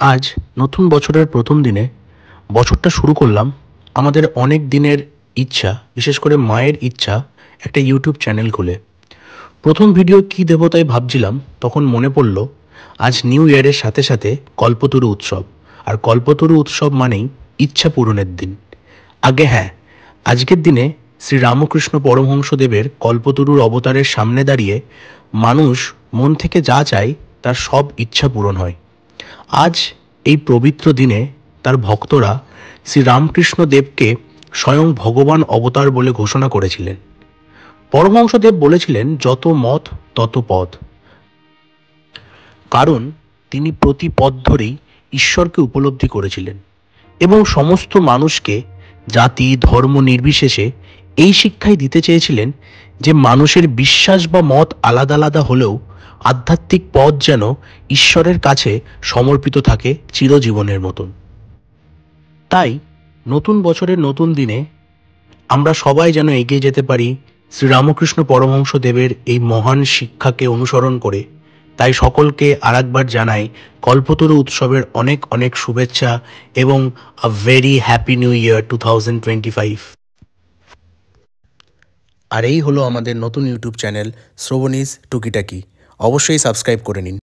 আজ নতুন বছরের প্রথম দিনে বছরটা শুরু করলাম আমাদের অনেক দিনের ইচ্ছা, বিশেষ করে মায়ের ইচ্ছা, একটা ইউটিউব চ্যানেল খুলে। প্রথম ভিডিও কী দেবো তাই ভাবছিলাম, তখন মনে পড়ল আজ নিউ ইয়ারের সাথে সাথে কল্পতরু উৎসব। আর কল্পতরু উৎসব মানেই ইচ্ছা পূরণের দিন। আগে হ্যাঁ, আজকের দিনে শ্রী রামকৃষ্ণ পরমহংসদেবের কল্পতরুর অবতারের সামনে দাঁড়িয়ে মানুষ মন থেকে যা চায় তার সব ইচ্ছা পূরণ হয়। আজ এই পবিত্র দিনে তার ভক্তরা শ্রী রামকৃষ্ণ দেবকে স্বয়ং ভগবান অবতার বলে ঘোষণা করেছিলেন। পরমহংসদেব বলেছিলেন, যত মত তত পথ। কারণ তিনি প্রতি পথ ধরেই ঈশ্বরকে উপলব্ধি করেছিলেন এবং সমস্ত মানুষকে জাতি ধর্ম নির্বিশেষে এই শিক্ষাই দিতে চেয়েছিলেন যে মানুষের বিশ্বাস বা মত আলাদা আলাদা হলেও আধ্যাত্মিক পথ যেন ঈশ্বরের কাছে সমর্পিত থাকে চিরজীবনের মতন। তাই নতুন বছরের নতুন দিনে আমরা সবাই যেন এগিয়ে যেতে পারি শ্রীরামকৃষ্ণ পরমহংস দেবের এই মহান শিক্ষাকে অনুসরণ করে। তাই সকলকে আরেকবার জানাই কল্পতরু উৎসবের অনেক অনেক শুভেচ্ছা এবং a very happy new year 2025। আর এই হলো আমাদের নতুন ইউটিউব চ্যানেল শ্রবণীস টুকিটাকি। অবশ্যই সাবস্ক্রাইব করে নিন।